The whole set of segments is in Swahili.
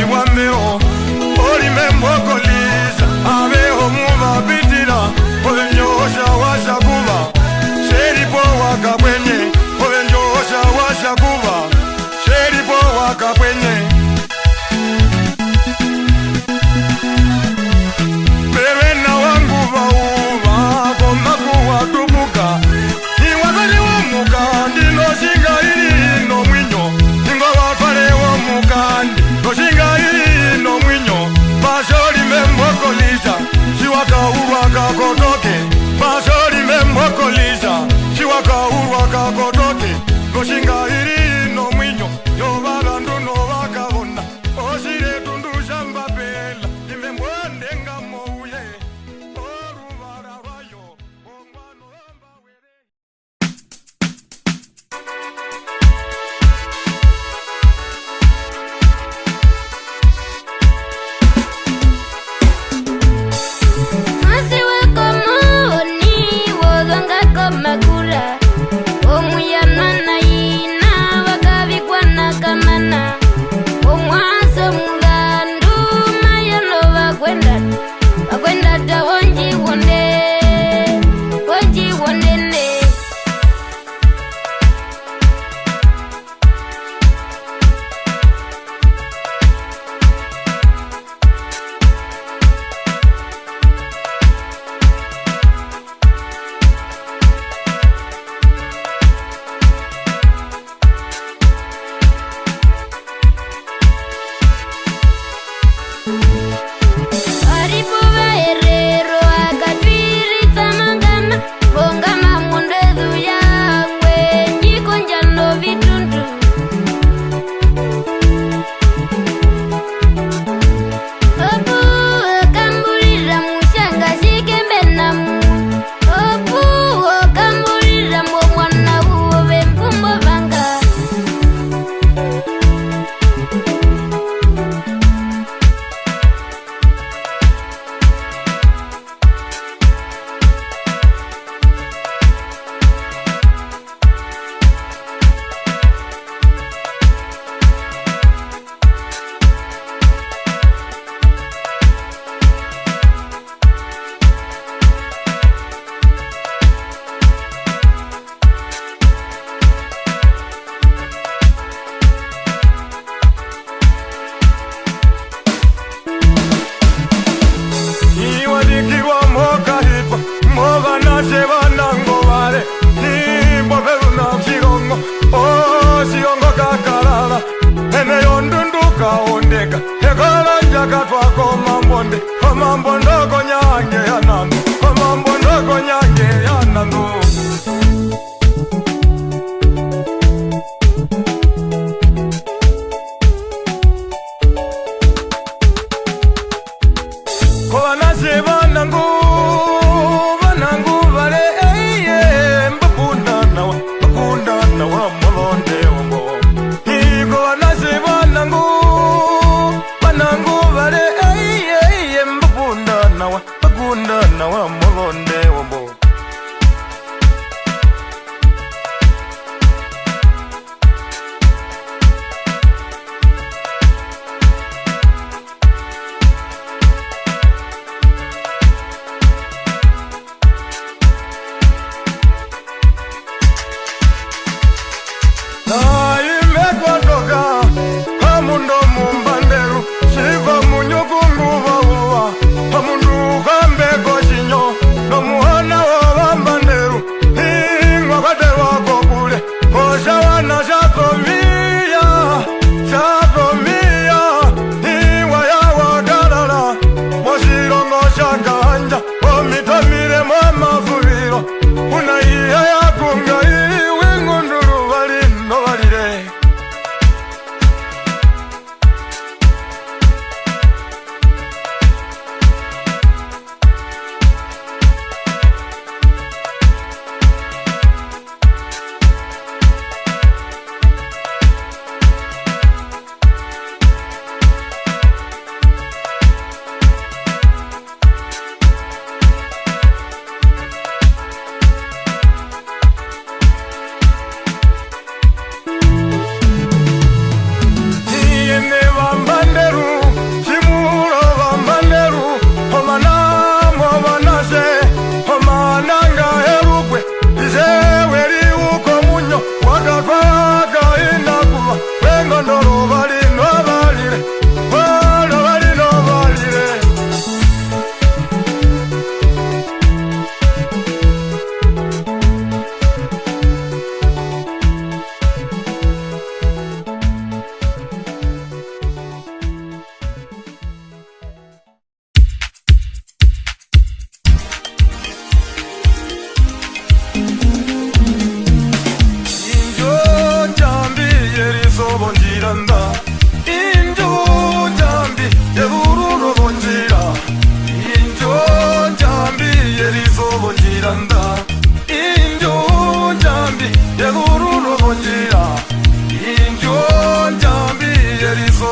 wamero Oli memokoliza Abeho muva bitira Ovenjosha washa kuba Sheripo waka kwenye Ovenjosha washa kuba Sheripo waka kwenye Bewena wangu vauva Koma kuwa tubuka Iwazali wamuka Ndino shinga ili no mwinyo Ingo wafale wamuka Noshinga hii no mwinyo Masori memokoliza Shiwaka uwaka kotoke Masori memokoliza Shiwaka uwaka kotoke Noshinga hii no mwinyo Yobaga nduno waka vona Osire tundu shamba pela Ime mwende nga mouye Oru vara vayo Ongwano amba were Magula omuyana na ina bakabikwa nakamana omwaso mugandu mayolo bakwenda tawonji wonde ne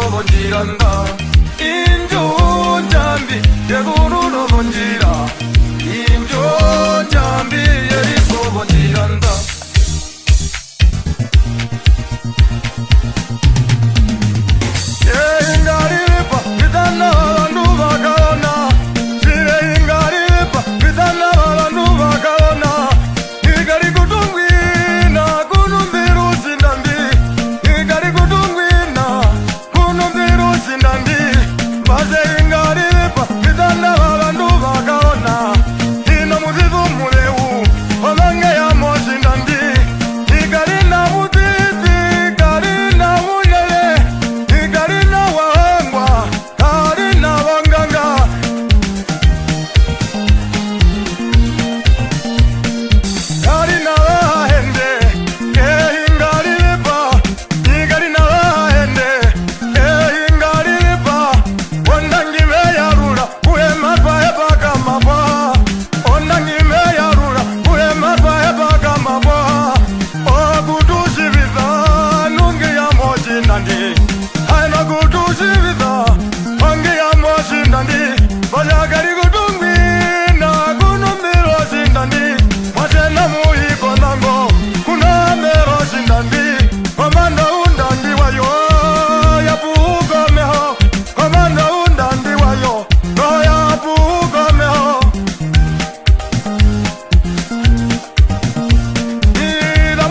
sobonjiranda injo jambi yeguru bonjira injo jambi yeri sobonjiranda ingaripa vidana nuva kaona sire ingaripa vidana nuva kaona igari kutungwina kunumbiru sindandi igari kutungwina kunumbiru sindandi base ingaripa vidana nuva kaona ina muzivu muleu omange ya mosindandi igari na mutiti igari na mulele igari na wangwa igari na wanganga igari na wahende ingari lipa igari na wahende ingari lipa ondangi meyarura uye matwa epaka mapwa ondangi meyarura uye matwa epaka mapwa okutushivitha nungi ya mojinandi aina kutushivitha ongi ya mojinandi vanyagari kutungwina kunumbiro sindandi mwatena muhiko nango kunambero sindandi komanda undandi wayo yapuukomeho komanda undandi wayo no yapuukomeho ida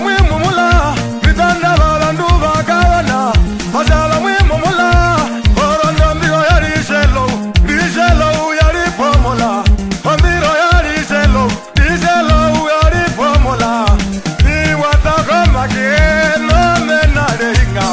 mwimumula vitanda valandu vakawana masala mwimumula orondo mbiro yariselo yaripomola ombiro yariselo yaripomola iwatakomakeno menareinga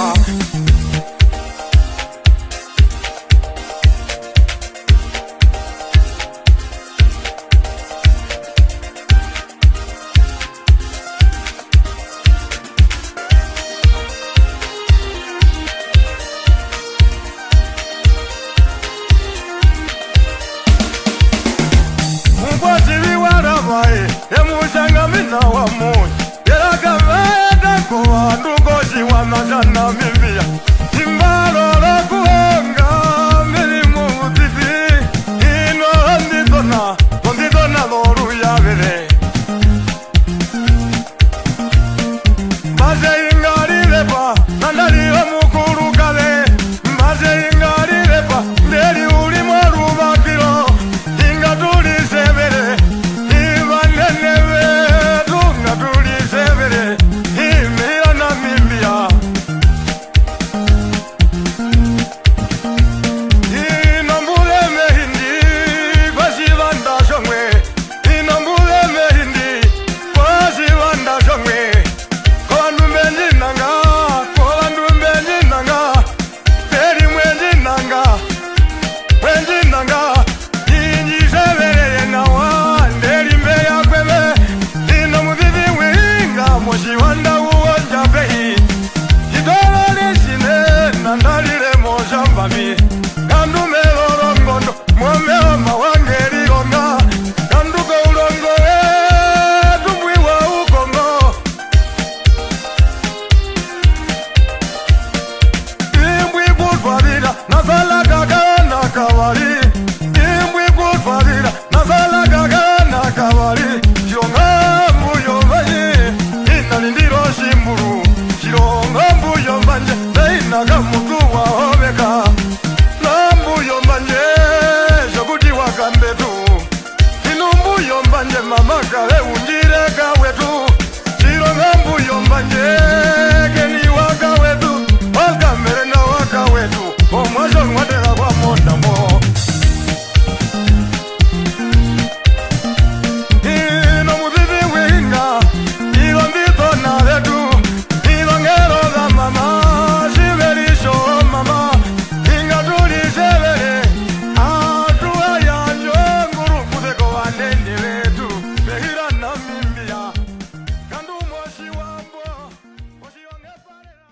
mukwasivi waravae emushanga mina wa munyi yerakaveda kuvandu ngoshi wa mashana mimbiya imbalolo kuhonga milimu mutiti ino onditona loru yavire mbase ingarirepa nandariwe mukuru kave mbase ingarirepa nderi ulimo ruvakiro ingatulisevere ivaneneve tungatulisevere imira na mimbiya inombule mehindi kwasivanda shongwe inombule mehindi kwasivanda shongwe kovandu mbenjinanga teri mwenjinanga injisevereye nawa nderi mbeya kweve ino muvivi winga moshiwanda uwonjapehi itolo lisine nandalile moshambami kandumelolongondo mwomeoma wangeligonga kanduko ulongo tumbwiwa ukongo imbwi kutwalila nasalakakana kawali imbwi kutwalila nasalakakana kawali shilongambu yombanyi inalindilo shimbulu shilongambu yombanje zainaka mutu wahobeka nambu yombanje shokuti wakambetu inumbu yombanje mamakale unjire kawetu shilongambu yombanje keni wakawetu wakamere na wakawetu omwasho mwatela kwa mondamo ino muvivi winga ilo mbitona vetu ilongelo za mama shivelisho mama ingatulisevele atuwa yanjo ngurukuzeko wanende vetu behira na mimbiya kandu moshi wambo moshi wangepalela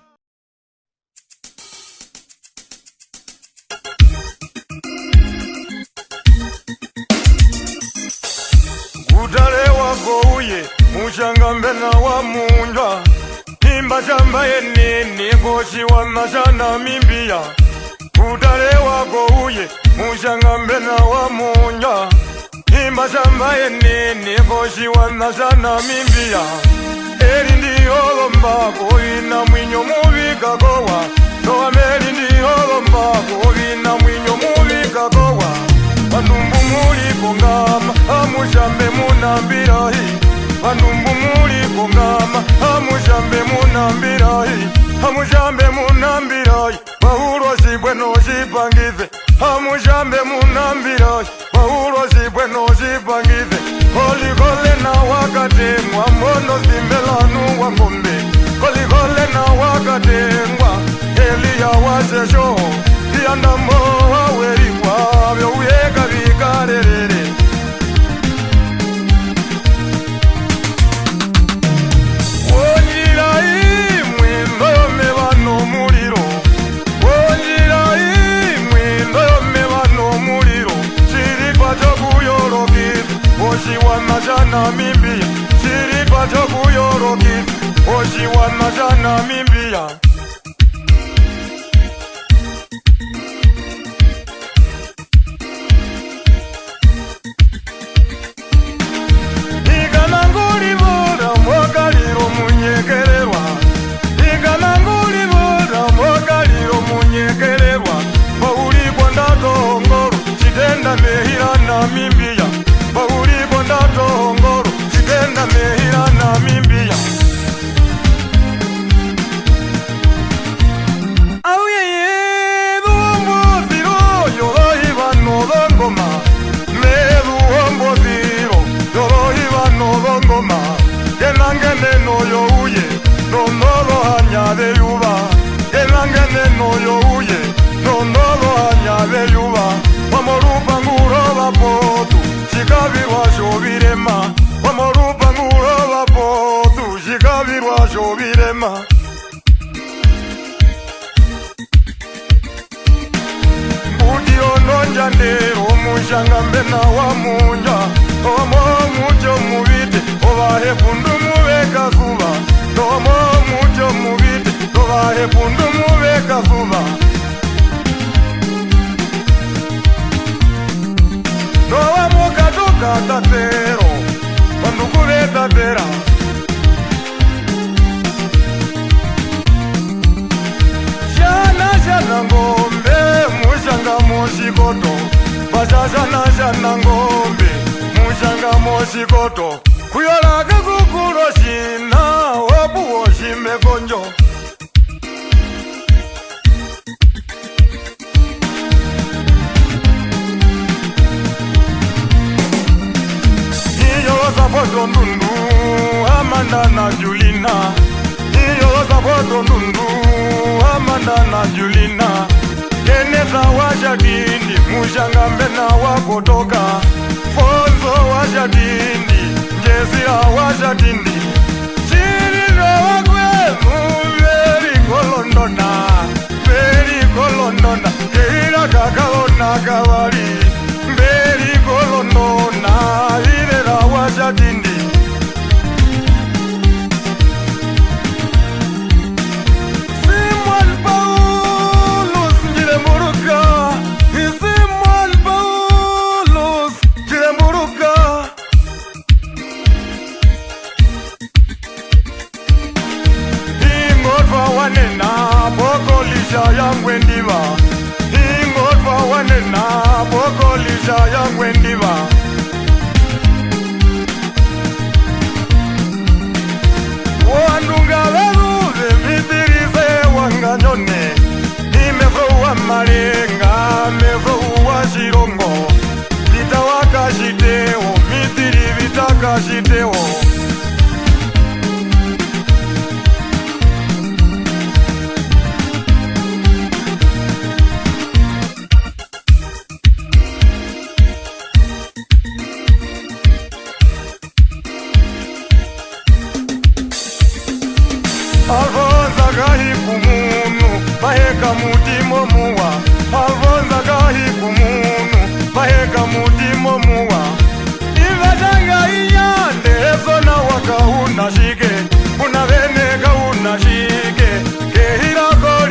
utale wagouye mushanga mbena wa munja imba shamba yenini Oshiwana jana mimbia Udale wako uye Mushanga mbena wa munja Himba shamba yenene Oshiwana jana mimbia Eri ndi olomba Koina mwinyo mubika kowa Noa meri ndi olomba Koina mwinyo mubika kowa Bandumbu muli kongama Amushambe munambirahi Bandumbu muli kongama Amushambe munambirahi Amushambe munambirahi Bahuro sibwe no shipangize Amushambe munambirahi Bahuro sibwe no shipangize Koli kole na wakate Mwamono simbelanu wa ngombe Koli kole na wakate Mwa Elia wasesho Yandamo waweri kwa Vyo uyeka vikarerere Oshiwana jana mimbia Chiripa choku yoroki Oshiwana jana mimbia Ikananguri voda Mokaliro munyekererwa Ikananguri voda Mokaliro munyekererwa Pauli bondato ngoro Chitenda mehira na mimbia Pauli bondato ngoro Chitenda mehira na mimbia Auye Duombo ziro Yorohi vano dongoma Medu ombo ziro Yorohi vano dongoma Kenangene no yo uye No nolo añade yuva Kenangene no yo uye No nolo añade yuva Wamorupa nguro vapotu Shikavirwa shovirema Wamorupa nguro vapotu Shikavirwa shovirema Budio nonja ndero Mushanga mbena wa munja Omo mucho muvite Ovahe pundu muveka suva Omo mucho muvite Ovahe pundu muveka suva Noa moka toka tatero Panduku ve tatera Shana shana ngombe Mushanga moshikoto Basha shana ngombe Mushanga moshikoto Kuyola kakukuro shina Wabu woshime konjo Sapoto ndundu Amanda na Julina Iyo sapoto ndundu Amanda na Julina Keneza washadindi Mushanga mbena wakotoka Fonzo washadindi Jesira washadindi Chiriro wakwemu Veri kolondona Veri kolondona Keira kakalona kawari Veri kolondona Irera washadindi Simon Paulus Jiremuruka Simon Paulus Jiremuruka Ingotva wanena Boko lisha yangwendiva Ingotva wanena Boko lisha yangwendiva Wandunga veruve vitirize wanganyone Imefruwa marenga, mefruwa shirongo Vita wakashiteo, mitiri vitakashiteo Alfonza gahi kumunu, maheka mutimo muwa Alfonza gahi kumunu, maheka mutimo muwa Iva janga iyande, ezona waka unashike Una venega unashike, kehira kori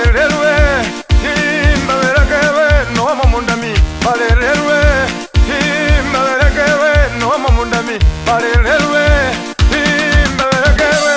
balelelwe imbabelekewe noma mundami balelelwe imbabelekewe noma mundami balelelwe imbabelekewe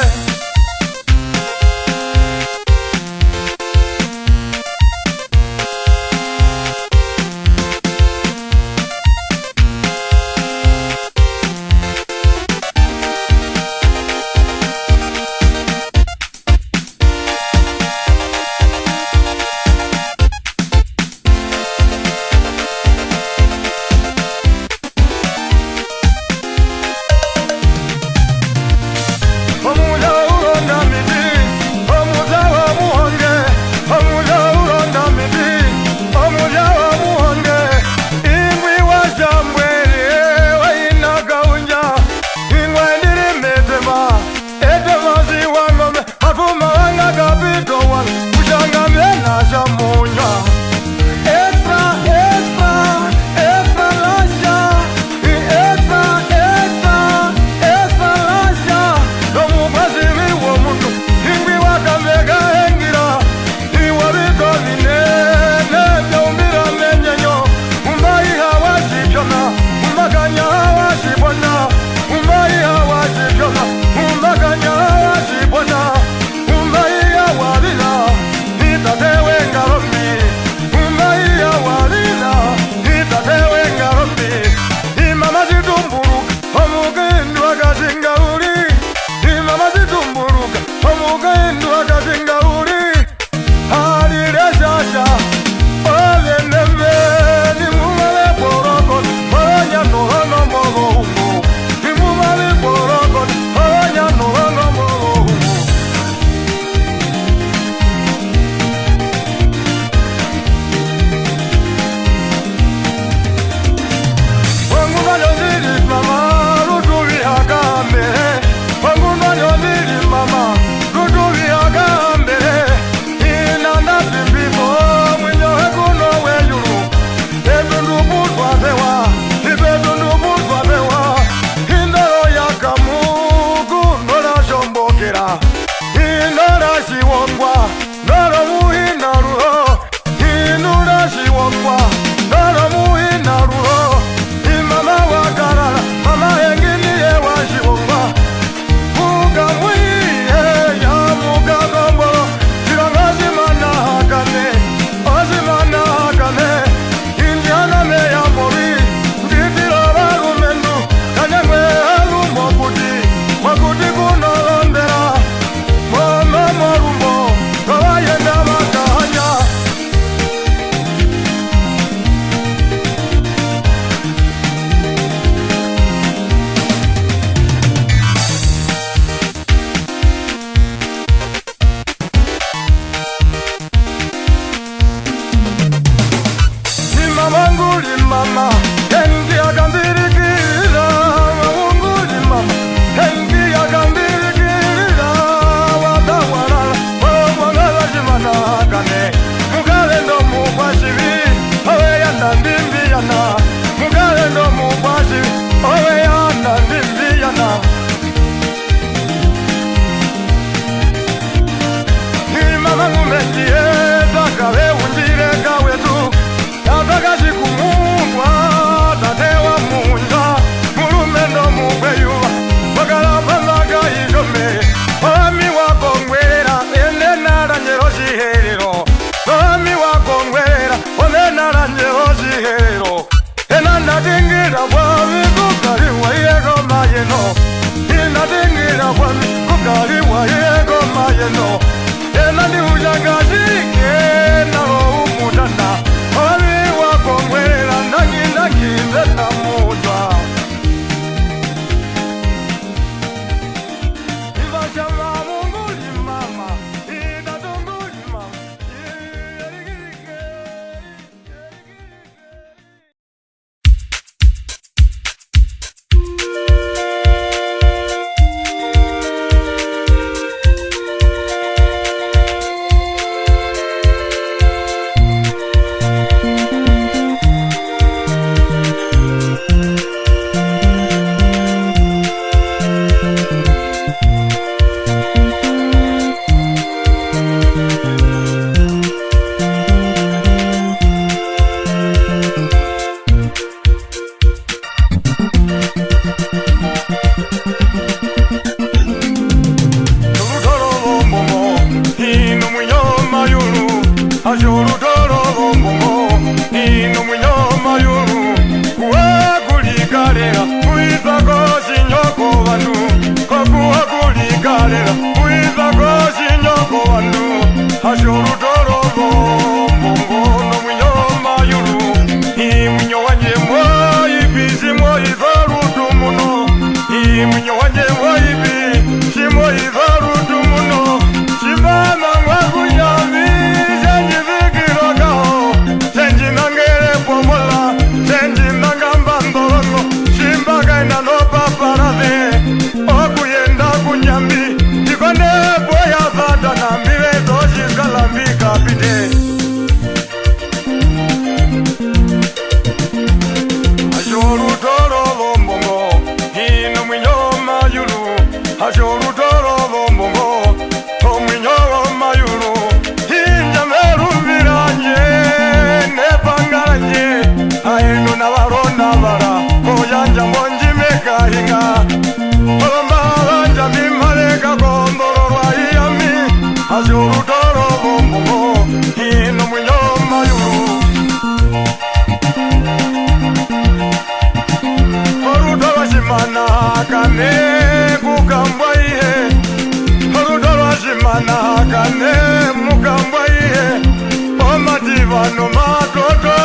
mano matoto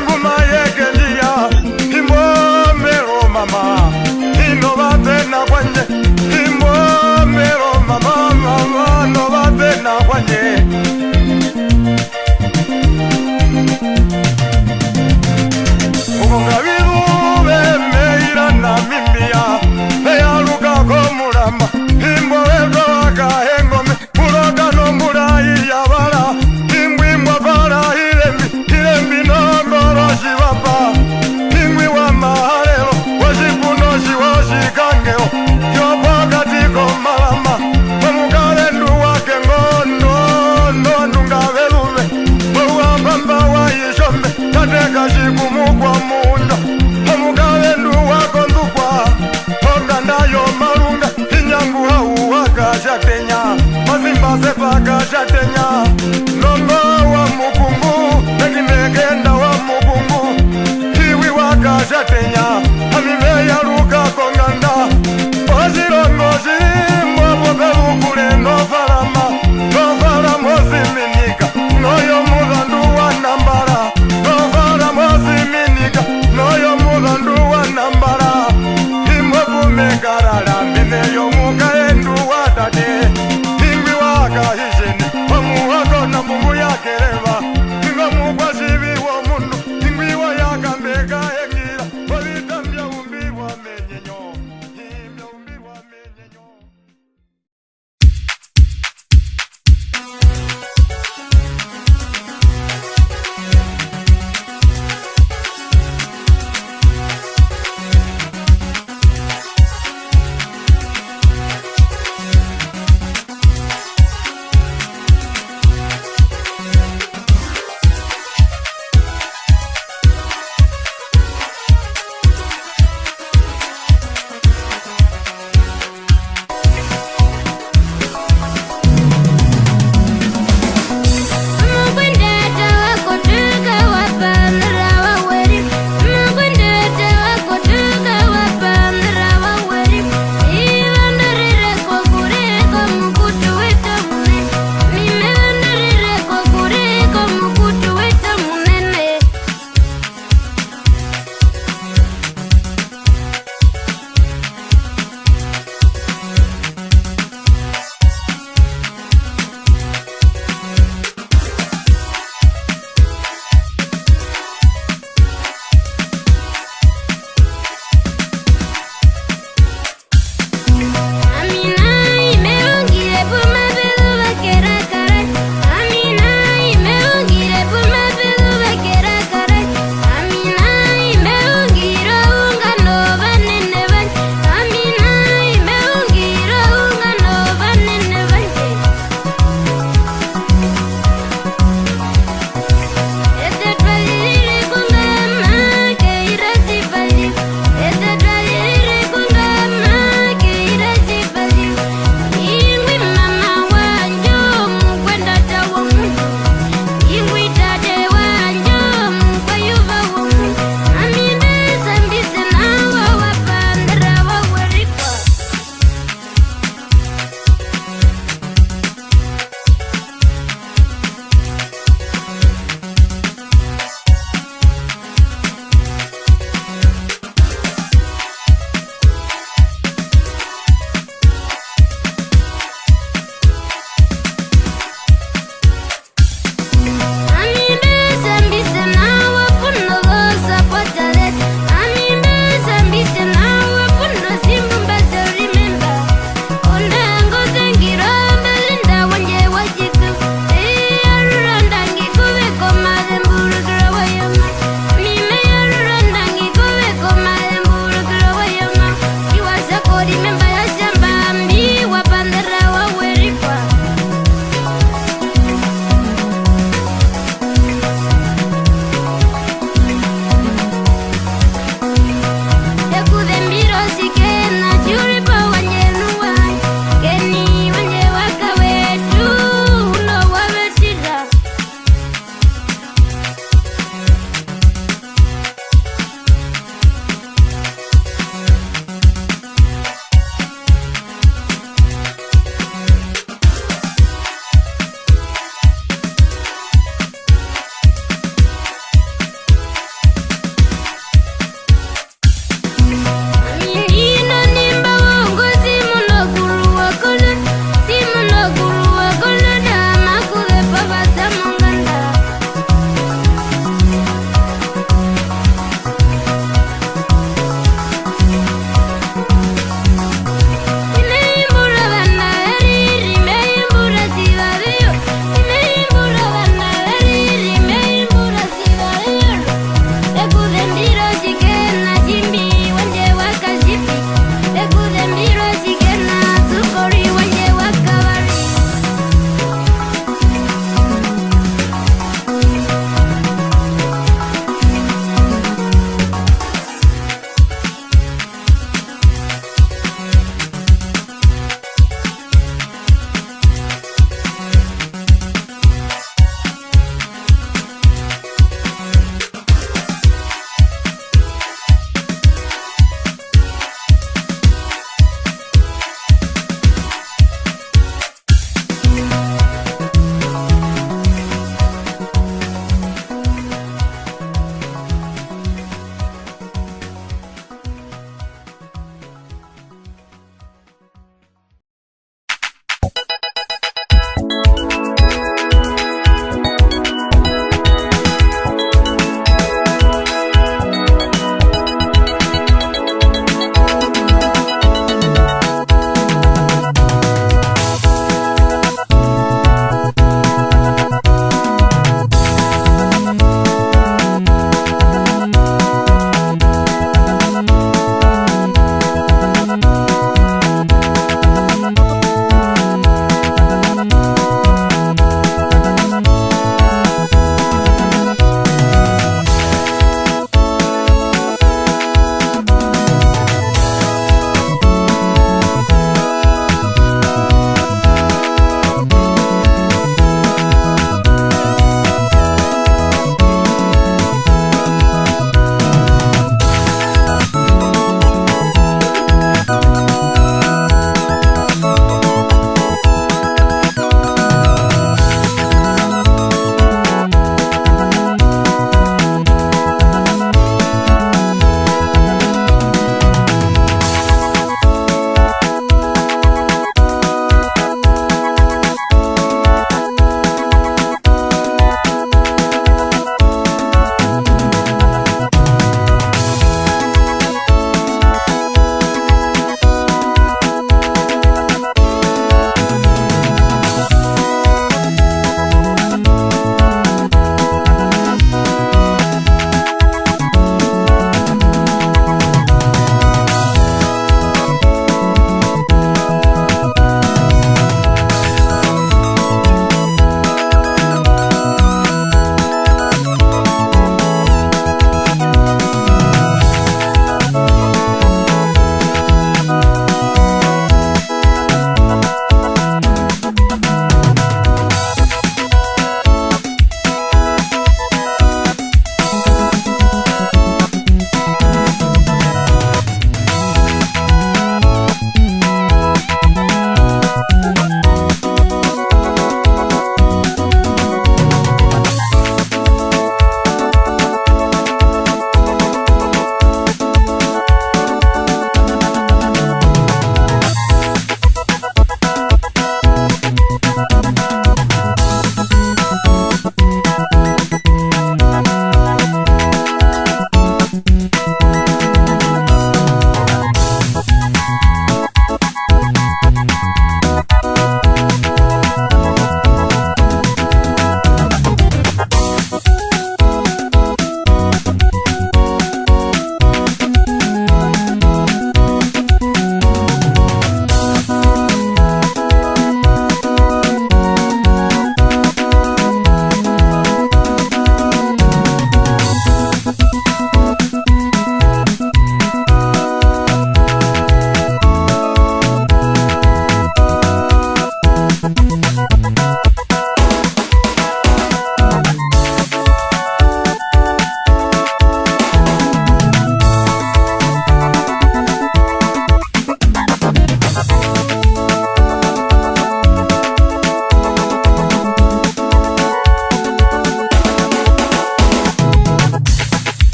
nguma yekendia imbomero mama ino batena kwanye imbomero mama mama no batena kwanye ukungabiru bemeira na mimbia beyaluka komulamba imbowezo wakahengome kuroga no murai yabala imbwimbwa bala ilembi ile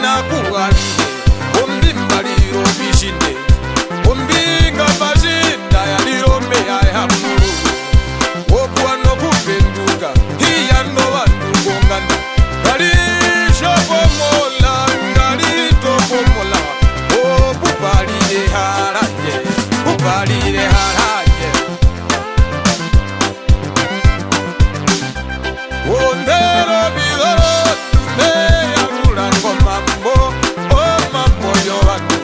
nakuwalile ombimbaliro bishinde ombinga bashinda yalirome yahamuru okuwano kupenduka hiyano bandugongana galishokomola ngalitokomola obupalire haraje upalire haraje ondero bidoro yarura ngomambo omambo yohanu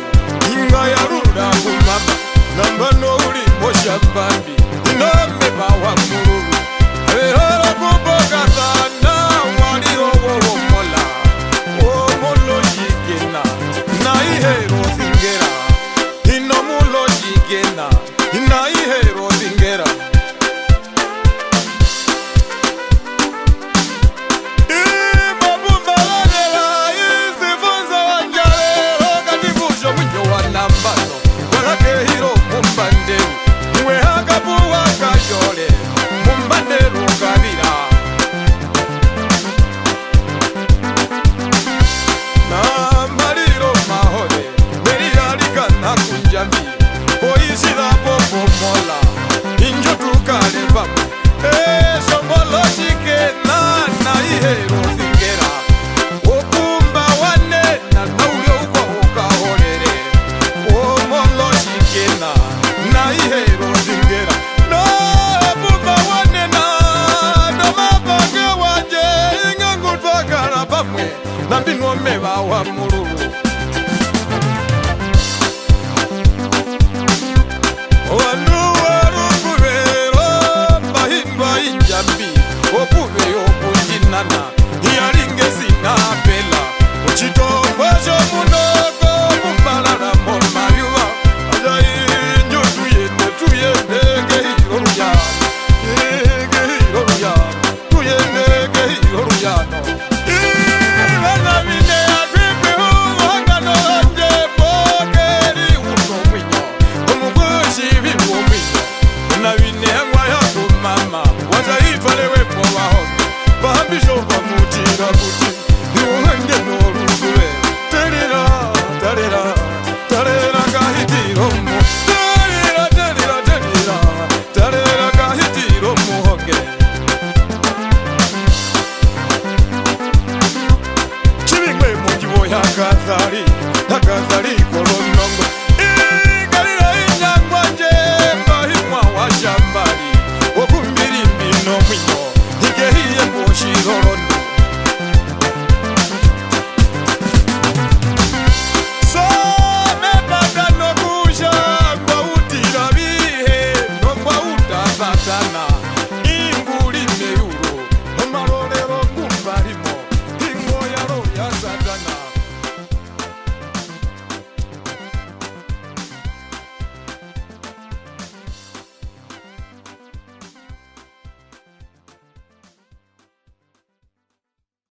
inga yarura kumama nambano uli moshambambi inome bawa mururu erora kubokatana waliro wowomola omolo jikena na ihero zingera inomulo jikena na ihero zingera nambinome bawa mururu wanuwarukubero bahindwa injambi okubeyo kunjinana yalingesinapela uchitongwasho munogo mumbalala momayuwa ajainjo tuyende gehiro ruyano tuyende gehiro ruyano Bisho kwa mutira kuti